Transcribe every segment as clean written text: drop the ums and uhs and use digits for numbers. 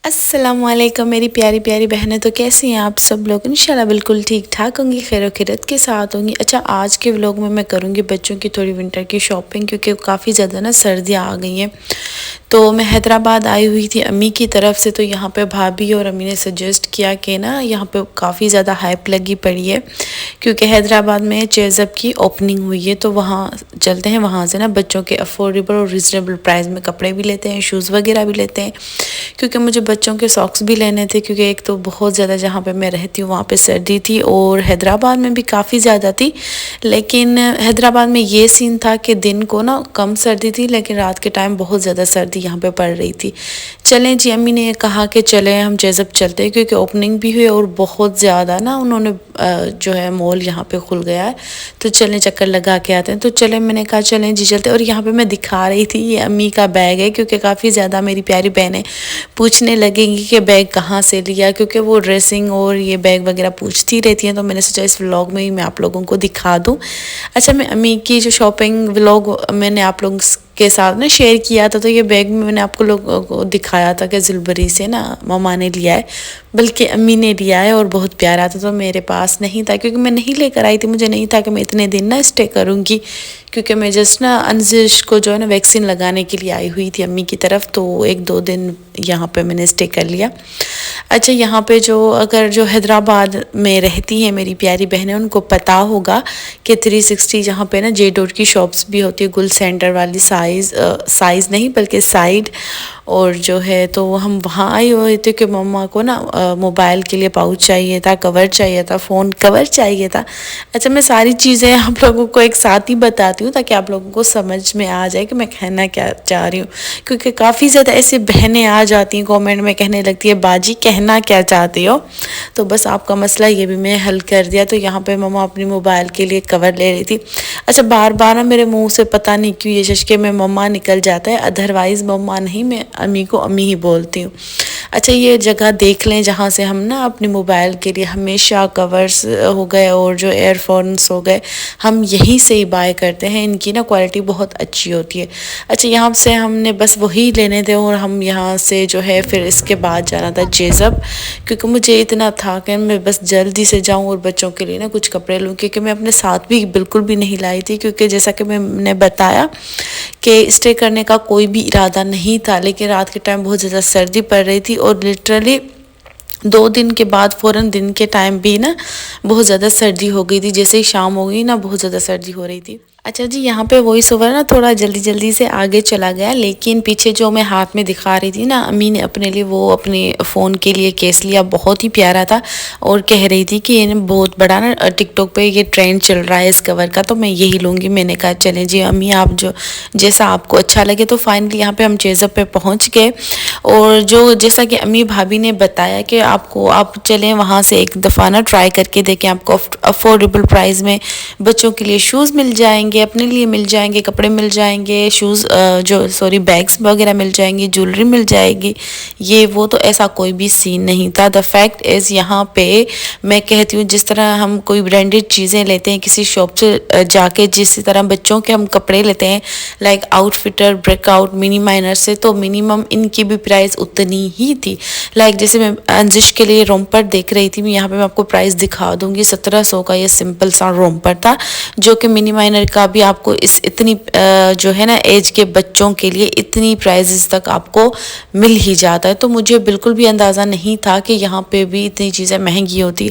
السلام علیکم میری پیاری پیاری بہنیں، تو کیسی ہیں آپ سب لوگ؟ انشاءاللہ بالکل ٹھیک ٹھاک ہوں گی، خیر و خیریت کے ساتھ ہوں گی۔ اچھا، آج کے ولاگ میں کروں گی بچوں کی تھوڑی ونٹر کی شاپنگ، کیونکہ کافی زیادہ سردیاں آ گئی ہیں۔ تو میں حیدرآباد آئی ہوئی تھی امی کی طرف سے، تو یہاں پہ بھابھی اور امی نے سجیسٹ کیا کہ یہاں پہ کافی زیادہ ہائپ لگی پڑی ہے، کیونکہ حیدرآباد میں چیزب کی اوپننگ ہوئی ہے، تو وہاں چلتے ہیں۔ وہاں سے بچوں کے افورڈیبل اور ریزنیبل پرائز میں کپڑے بھی لیتے ہیں، شوز وغیرہ بھی لیتے ہیں، کیونکہ مجھے بچوں کے ساکس بھی لینے تھے، کیونکہ ایک تو بہت زیادہ جہاں پہ میں رہتی ہوں وہاں پہ سردی تھی، اور حیدرآباد میں بھی کافی زیادہ تھی، لیکن حیدرآباد میں یہ سین تھا کہ دن کو کم سردی تھی، لیکن رات کے ٹائم بہت زیادہ سردی یہاں پہ پڑ رہی تھی۔ چلیں جی، امی نے کہا کہ چلیں ہم چیزب چلتے ہیں، کیونکہ اوپننگ بھی ہوئی اور بہت زیادہ انہوں نے جو ہے مول یہاں پہ کھل گیا ہے، تو چلیں چکر لگا کے آتے ہیں۔ تو چلیں، میں نے کہا چلیں جی چلتے، اور یہاں پہ میں دکھا رہی تھی یہ امی کا بیگ ہے، کیونکہ کافی زیادہ میری پیاری بہنیں پوچھنے لگیں گی کہ بیگ کہاں سے لیا، کیونکہ وہ ڈریسنگ اور یہ بیگ وغیرہ پوچھتی رہتی ہیں، تو میں نے سوچا اس ولاگ میں ہی میں آپ لوگوں کو دکھا دوں۔ اچھا، میں امی کی جو شاپنگ ولاگ میں نے آپ لوگوں کے ساتھ شیئر کیا تھا، تو یہ بیگ میں نے آپ کو لوگوں کو دکھایا تھا کہ زلبری سے ماما نے لیا ہے، بلکہ امی نے لیا ہے، اور بہت پیارا تھا۔ تو میرے پاس نہیں تھا، کیونکہ میں نہیں لے کر آئی تھی، مجھے نہیں تھا کہ میں اتنے دن اسٹے کروں گی، کیونکہ میں جسٹ انزش کو جو ہے ویکسین لگانے کے لیے آئی ہوئی تھی امی کی طرف، تو ایک دو دن یہاں پہ میں نے اسٹے کر لیا۔ اچھا، یہاں پہ اگر جو حیدرآباد میں رہتی ہیں میری پیاری بہنیں، ان کو پتہ ہوگا کہ 360 جہاں پہ جے ڈوٹ کی شاپس بھی ہوتی ہے، گل سینٹر والی، سائز نہیں بلکہ سائڈ، اور جو ہے تو ہم وہاں آئے ہوئے تھے کہ مما کو موبائل کے لیے پاؤچ چاہیے تھا، کور چاہیے تھا، فون کور چاہیے تھا۔ اچھا، میں ساری چیزیں آپ لوگوں کو ایک ساتھ ہی بتاتی ہوں، تاکہ آپ لوگوں کو سمجھ میں آ جائے کہ میں کہنا کیا چاہ رہی ہوں، کیونکہ کافی زیادہ ایسے بہنیں آ جاتی ہیں کامنٹ میں کہنے لگتی ہے باجی کہنا کیا چاہتی ہو، تو بس آپ کا مسئلہ یہ بھی میں حل کر دیا۔ تو یہاں پہ مما اپنی موبائل کے لیے کور لے رہی تھی۔ اچھا، بار بار میرے منہ سے پتہ نہیں کیوں یہ ششکے میں مما نکل جاتا ہے، ادروائز مما نہیں، میں امی کو امی ہی بولتی ہوں۔ اچھا، یہ جگہ دیکھ لیں جہاں سے ہم اپنی موبائل کے لیے ہمیشہ کورز ہو گئے اور جو ایئر فونس ہو گئے، ہم یہیں سے ہی بائی کرتے ہیں، ان کی کوالٹی بہت اچھی ہوتی ہے۔ اچھا، یہاں سے ہم نے بس وہی لینے تھے، اور ہم یہاں سے جو ہے پھر اس کے بعد جانا تھا چیزب، کیونکہ مجھے اتنا تھا کہ میں بس جلدی سے جاؤں اور بچوں کے لیے کچھ کپڑے لوں، کیونکہ میں اپنے ساتھ بھی بالکل بھی نہیں لائی تھی، کیونکہ جیسا کہ میں نے بتایا کہ اسٹے کرنے کا کوئی بھی ارادہ نہیں تھا، لیکن رات کے ٹائم بہت زیادہ سردی پڑ رہی تھی، اور لٹرلی 2 دن کے بعد فوراً دن کے ٹائم بھی بہت زیادہ سردی ہو گئی تھی، جیسے ہی شام ہو گئی بہت زیادہ سردی ہو رہی تھی۔ اچھا جی، یہاں پہ وائس اوور تھوڑا جلدی سے آگے چلا گیا، لیکن پیچھے جو میں ہاتھ میں دکھا رہی تھی امی نے اپنے لیے وہ اپنے فون کے لیے کیس لیا، بہت ہی پیارا تھا، اور کہہ رہی تھی کہ یہ بہت بڑا ٹک ٹاک پہ یہ ٹرینڈ چل رہا ہے اس کور کا، تو میں یہی لوں گی۔ میں نے کہا چلیں جی امی، آپ جیسا آپ کو اچھا لگے۔ تو فائنلی یہاں پہ ہم چیزب پہ پہنچ گئے، اور جیسا کہ امی بھابھی نے بتایا کہ آپ چلیں وہاں سے ایک دفعہ ٹرائی کر کے دیکھیں، آپ کو افورڈیبل پرائز میں بچوں کے لیے شوز مل جائیں گے، اپنے لیے مل جائیں گے، کپڑے مل جائیں گے، بیگز وغیرہ مل جائیں گی، جولری مل جائے گی، یہ وہ۔ تو ایسا کوئی بھی سین نہیں تھا۔ دا فیکٹ از، یہاں پہ میں کہتی ہوں جس طرح ہم کوئی برانڈیڈ چیزیں لیتے ہیں کسی شاپ سے جا کے، جس طرح بچوں کے ہم کپڑے لیتے ہیں لائک آؤٹ فٹر، بریک آؤٹ، منی مائنر سے، تو منیمم ان کی بھی پرائز اتنی ہی تھی۔ لائک جیسے میں انزش کے لیے رومپر دیکھ رہی تھی، یہاں پہ میں آپ کو پرائز دکھا دوں گی، 1700 کا یہ سمپل سا رومپر تھا، جو کہ منی مائنر کا بھی آپ کو اتنی جو ہے ایج کے بچوں کے لیے اتنی پرائزز تک آپ کو مل ہی جاتا ہے۔ تو مجھے بالکل بھی اندازہ نہیں تھا کہ یہاں پہ بھی اتنی چیزیں مہنگی ہوتی،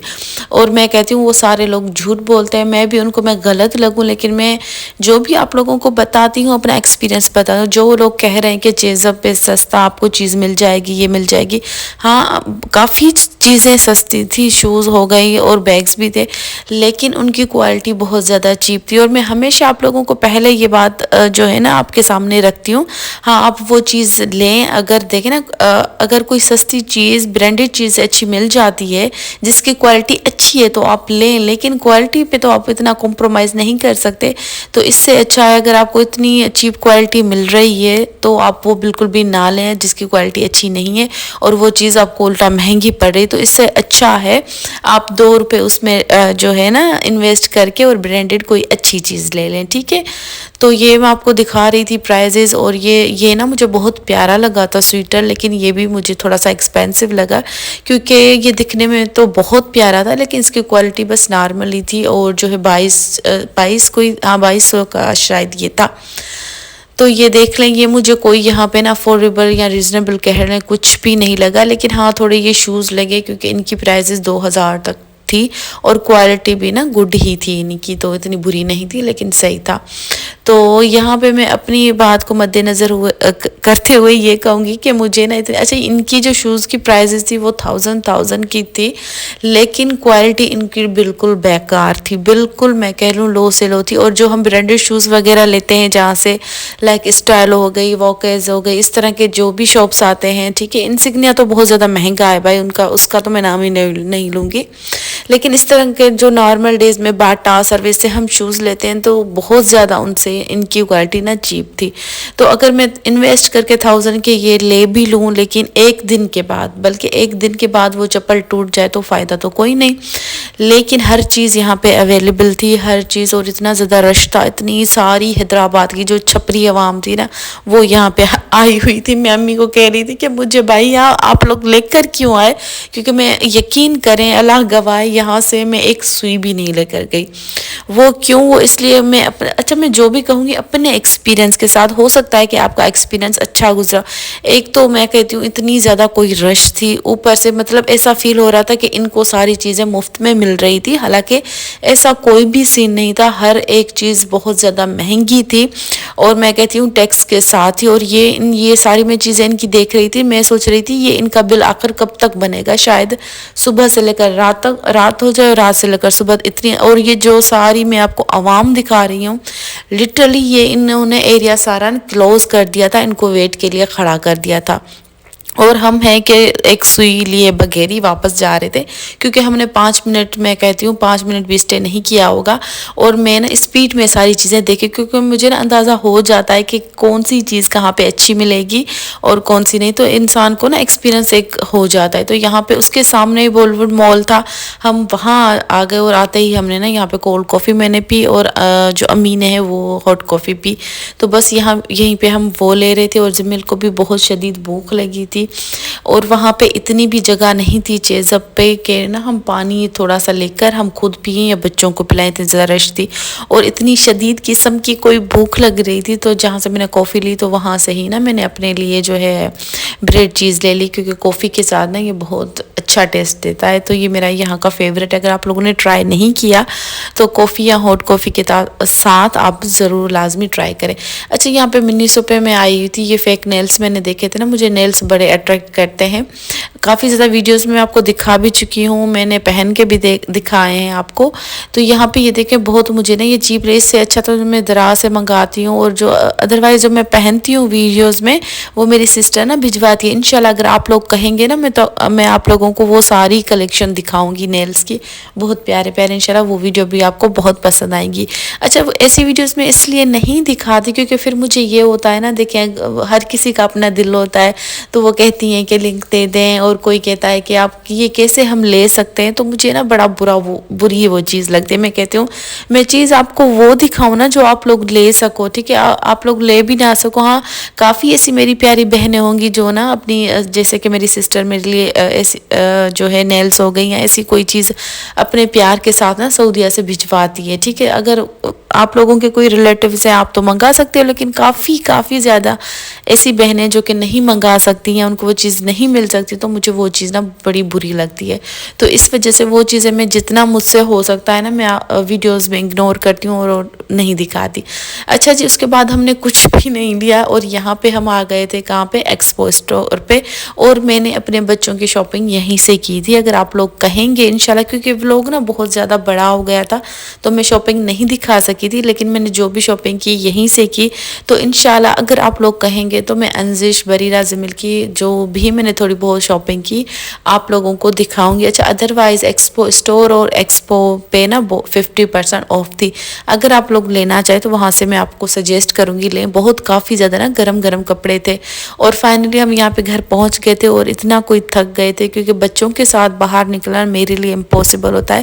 اور میں کہتی ہوں وہ سارے لوگ جھوٹ بولتے ہیں، میں بھی ان کو غلط لگوں، لیکن میں جو بھی آپ لوگوں کو بتاتی ہوں اپنا ایکسپیرینس بتاتی ہوں۔ جو لوگ کہہ رہے ہیں کہ چیزب پہ سستا آپ کو چیز مل جائے گی، یہ مل جائے گی، ہاں کافی چیزیں سستی تھی، شوز ہو گئی اور بیگز بھی تھے، لیکن ان کی کوالٹی بہت زیادہ چیپ تھی، اور میں ہمیشہ آپ لوگوں کو پہلے یہ بات جو ہے آپ کے سامنے رکھتی ہوں، ہاں آپ وہ چیز لیں، اگر دیکھیں اگر کوئی سستی چیز، برانڈیڈ چیز اچھی مل جاتی ہے جس کی کوالٹی اچھی ہے تو آپ لیں، لیکن کوالٹی پہ تو آپ اتنا کمپرومائز نہیں کر سکتے، تو اس سے اچھا ہے اگر آپ کو اتنی چیپ کوالٹی مل رہی ہے تو آپ وہ بالکل بھی نہ لیں جس کی کوالٹی اچھی نہیں ہے، اور وہ چیز آپ کو الٹا مہنگی پڑ رہی تو اس سے اچھا ہے آپ 2 روپے اس میں جو ہے نا انویسٹ کر کے اور برانڈیڈ کوئی اچھی چیز لے لیں، ٹھیک ہے۔ تو یہ میں آپ کو دکھا رہی تھی پرائزز، اور یہ نا مجھے بہت پیارا لگا تھا سویٹر، لیکن یہ بھی مجھے تھوڑا سا ایکسپینسو لگا کیونکہ یہ دکھنے میں تو بہت پیارا تھا لیکن اس کی کوالٹی بس نارمل ہی تھی، اور جو ہے 2200 کا شاید یہ تھا۔ تو یہ دیکھ لیں، یہ مجھے کوئی یہاں پہ نا افورڈیبل یا ریزنیبل کہہ لیں کچھ بھی نہیں لگا، لیکن ہاں تھوڑے یہ شوز لگے کیونکہ ان کی پرائزز 2000 تک تھی، اور کوالٹی بھی نا گڈ ہی تھی ان کی، تو اتنی بری نہیں تھی لیکن صحیح تھا۔ تو یہاں پہ میں اپنی بات کو مد نظر کرتے ہوئے یہ کہوں گی کہ مجھے نا اچھا ان کی جو شوز کی پرائزز تھی وہ 1000 کی تھی، لیکن کوالٹی ان کی بالکل بیکار تھی، بالکل میں کہہ لوں لو سے لو تھی۔ اور جو ہم برانڈیڈ شوز وغیرہ لیتے ہیں جہاں سے لائک اسٹائل ہو گئی، واکیز ہو گئی، اس طرح کے جو بھی شاپس آتے ہیں، ٹھیک ہے، انسگنیا تو بہت زیادہ مہنگا ہے بھائی، اس کا تو میں نام ہی نہیں لوں گی، لیکن اس طرح کے جو نارمل ڈیز میں باٹا سروس سے ہم شوز لیتے ہیں تو بہت زیادہ ان کی کوالٹی نا چیپ تھی۔ تو اگر میں انویسٹ کر کے 1000 کے یہ لے بھی لوں، لیکن ایک دن کے بعد وہ چپل ٹوٹ جائے تو فائدہ تو کوئی نہیں۔ لیکن ہر چیز یہاں پہ اویلیبل تھی، ہر چیز، اور اتنا زیادہ رش تھا، اتنی ساری حیدرآباد کی جو چھپری عوام تھی نا وہ یہاں پہ آئی ہوئی تھی۔ میں امی کو کہہ رہی تھی کہ مجھے بھائی یہاں آپ لوگ لے کر کیوں آئے، کیونکہ میں یقین کریں اللہ گواہ یہاں سے میں ایک سوئی بھی نہیں لے کر گئی۔ وہ کیوں، وہ اس لیے میں میں جو بھی کہوں گی اپنے ایکسپیرینس کے ساتھ، ہو سکتا ہے کہ آپ کا ایکسپیرینس اچھا گزرا۔ ایک تو میں کہتی ہوں اتنی زیادہ کوئی رش تھی، اوپر سے مطلب ایسا فیل ہو رہا تھا کہ ان کو ساری چیزیں مفت میں مل رہی تھی، حالانکہ ایسا کوئی بھی سین نہیں تھا، ہر ایک چیز بہت زیادہ مہنگی تھی، اور میں کہتی ہوں ٹیکس کے ساتھ ہی۔ اور یہ ساری میں چیزیں ان کی دیکھ رہی تھی، میں سوچ رہی تھی یہ ان کا بل آخر کب تک بنے گا، شاید صبح سے لے کر رات تک، رات ہو جائے اور رات سے لے کر صبح اتنی۔ اور یہ جو ساری میں آپ کو عوام دکھا رہی ہوں، لٹرلی یہ انہوں نے ایریا سارا کلوز کر دیا تھا، ان کو ویٹ کے لیے کھڑا کر دیا تھا، اور ہم ہیں کہ ایک سوئی لیے بغیر ہی واپس جا رہے تھے، کیونکہ ہم نے 5 منٹ، میں کہتی ہوں 5 منٹ بھی اسٹے نہیں کیا ہوگا، اور میں نا اسپیڈ میں ساری چیزیں دیکھی، کیونکہ مجھے نا اندازہ ہو جاتا ہے کہ کون سی چیز کہاں پہ اچھی ملے گی اور کون سی نہیں، تو انسان کو نا ایکسپیرینس ایک ہو جاتا ہے۔ تو یہاں پہ اس کے سامنے بالی ووڈ مال تھا، ہم وہاں آ گئے، اور آتے ہی ہم نے نا یہاں پہ کولڈ کافی میں نے پی، اور جو امی نے ہے وہ ہاٹ کافی پی، تو بس یہیں پہ ہم وہ لے رہے تھے، اور زمل کو بھی بہت شدید بھوک لگی تھی، اور وہاں پہ اتنی بھی جگہ نہیں تھی چیزب پہ کہ نا ہم پانی تھوڑا سا لے کر ہم خود پئیں یا بچوں کو پلائیں، اتنی زیادہ رش تھی، اور اتنی شدید قسم کی کوئی بھوک لگ رہی تھی، تو جہاں سے میں نے کافی لی تو وہاں سے ہی نا میں نے اپنے لیے جو ہے بریڈ چیز لے لی، کیونکہ کافی کے ساتھ نا یہ بہت اچھا ٹیسٹ دیتا ہے، تو یہ میرا یہاں کا فیوریٹ ہے۔ اگر آپ لوگوں نے ٹرائی نہیں کیا تو کافی یا ہاٹ کافی کے ساتھ آپ ضرور لازمی ٹرائی کریں۔ اچھا، یہاں پہ منی سو پہ میں آئی ہوئی تھی، یہ فیک نیلز میں نے دیکھے تھے نا، مجھے نیلز بڑے اٹریکٹ کرتے ہیں، کافی زیادہ ویڈیوز میں آپ کو دکھا بھی چکی ہوں، میں نے پہن کے بھی دکھائے ہیں آپ کو۔ تو یہاں پہ یہ دیکھیں بہت مجھے نا یہ چیپ ریٹ سے اچھا تو میں دراز سے منگاتی ہوں، اور جو ادروائز جو میں پہنتی ہوں ویڈیوز میں وہ میری سسٹر نا بھجواتی ہے۔ انشاءاللہ اگر آپ لوگ کہیں گے نا میں آپ لوگوں کو وہ ساری کلیکشن دکھاؤں گی نیلز کی، بہت پیارے پیارے، انشاءاللہ وہ ویڈیو بھی آپ کو بہت پسند آئیں گی۔ اچھا، ایسی ویڈیوز میں اس لیے نہیں دکھاتی کیونکہ پھر مجھے یہ ہوتا ہے نا، دیکھیں ہر کسی کا اپنا دل ہوتا ہے، تو وہ کہتی ہیں کہ لنک دے دیں، اور کوئی کہتا ہے کہ آپ یہ کیسے ہم لے سکتے ہیں، تو مجھے نا بڑا بری وہ چیز لگتی ہے۔ میں کہتی ہوں میں چیز آپ کو وہ دکھاؤں نا جو آپ لوگ لے سکو، ٹھیک ہے، آپ لوگ لے بھی نہ سکو۔ ہاں، کافی ایسی میری پیاری بہنیں ہوں گی جو نا اپنی، جیسے کہ میری سسٹر میرے لیے ایسی جو ہے نیلز ہو گئی یا ایسی کوئی چیز اپنے پیار کے ساتھ نا سعودیہ سے بھجواتی ہے، ٹھیک ہے، اگر آپ لوگوں کے کوئی ریلیٹیوز ہیں آپ تو منگا سکتے ہو، لیکن کافی زیادہ ایسی بہنیں جو کہ نہیں منگا سکتی ہیں، ان کو وہ چیز نہیں مل سکتی، تو مجھے وہ چیز نا بڑی بری لگتی ہے، تو اس وجہ سے وہ چیزیں میں جتنا مجھ سے ہو سکتا ہے نا میں ویڈیوز میں اگنور کرتی ہوں اور نہیں دکھاتی۔ اچھا جی، اس کے بعد ہم نے کچھ بھی نہیں لیا، اور یہاں پہ ہم آ گئے تھے کہاں پہ، ایکسپو اسٹور پہ، اور میں نے اپنے بچوں کی شاپنگ یہیں سے کی تھی۔ اگر آپ لوگ کہیں گے انشاءاللہ، کیونکہ ولاگ نا بہت زیادہ بڑا ہو گیا تھا تو میں شاپنگ نہیں دکھا سکی کی تھی، لیکن میں نے جو بھی شاپنگ کی یہیں سے کی. تو انشاءاللہ اگر آپ لوگ کہیں گے تو میں انزش بریرہ زمل کی جو بھی میں نے تھوڑی بہت شاپنگ کی آپ لوگوں کو دکھاؤں گی. اچھا ادروائز ایکسپو اسٹور اور ایکسپو پہ نا 50% آف تھی. اگر آپ لوگ لینا چاہیں تو وہاں سے میں آپ کو سجیسٹ کروں گی لیں. بہت کافی زیادہ نا گرم گرم کپڑے تھے. اور فائنلی ہم یہاں پہ گھر پہنچ گئے تھے اور اتنا کوئی تھک گئے تھے کیونکہ بچوں کے ساتھ باہر نکلنا میرے لیے امپاسبل ہوتا ہے.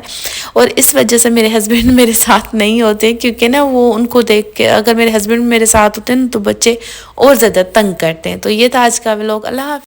اور اس وجہ سے میرے ہسبینڈ میرے ساتھ نہیں ہوتے کیونکہ نا وہ ان کو دیکھ کے اگر میرے ہسبینڈ میرے ساتھ ہوتے ہیں تو بچے اور زیادہ تنگ کرتے ہیں. تو یہ تھا آج کا ولاگ. اللہ حافظ.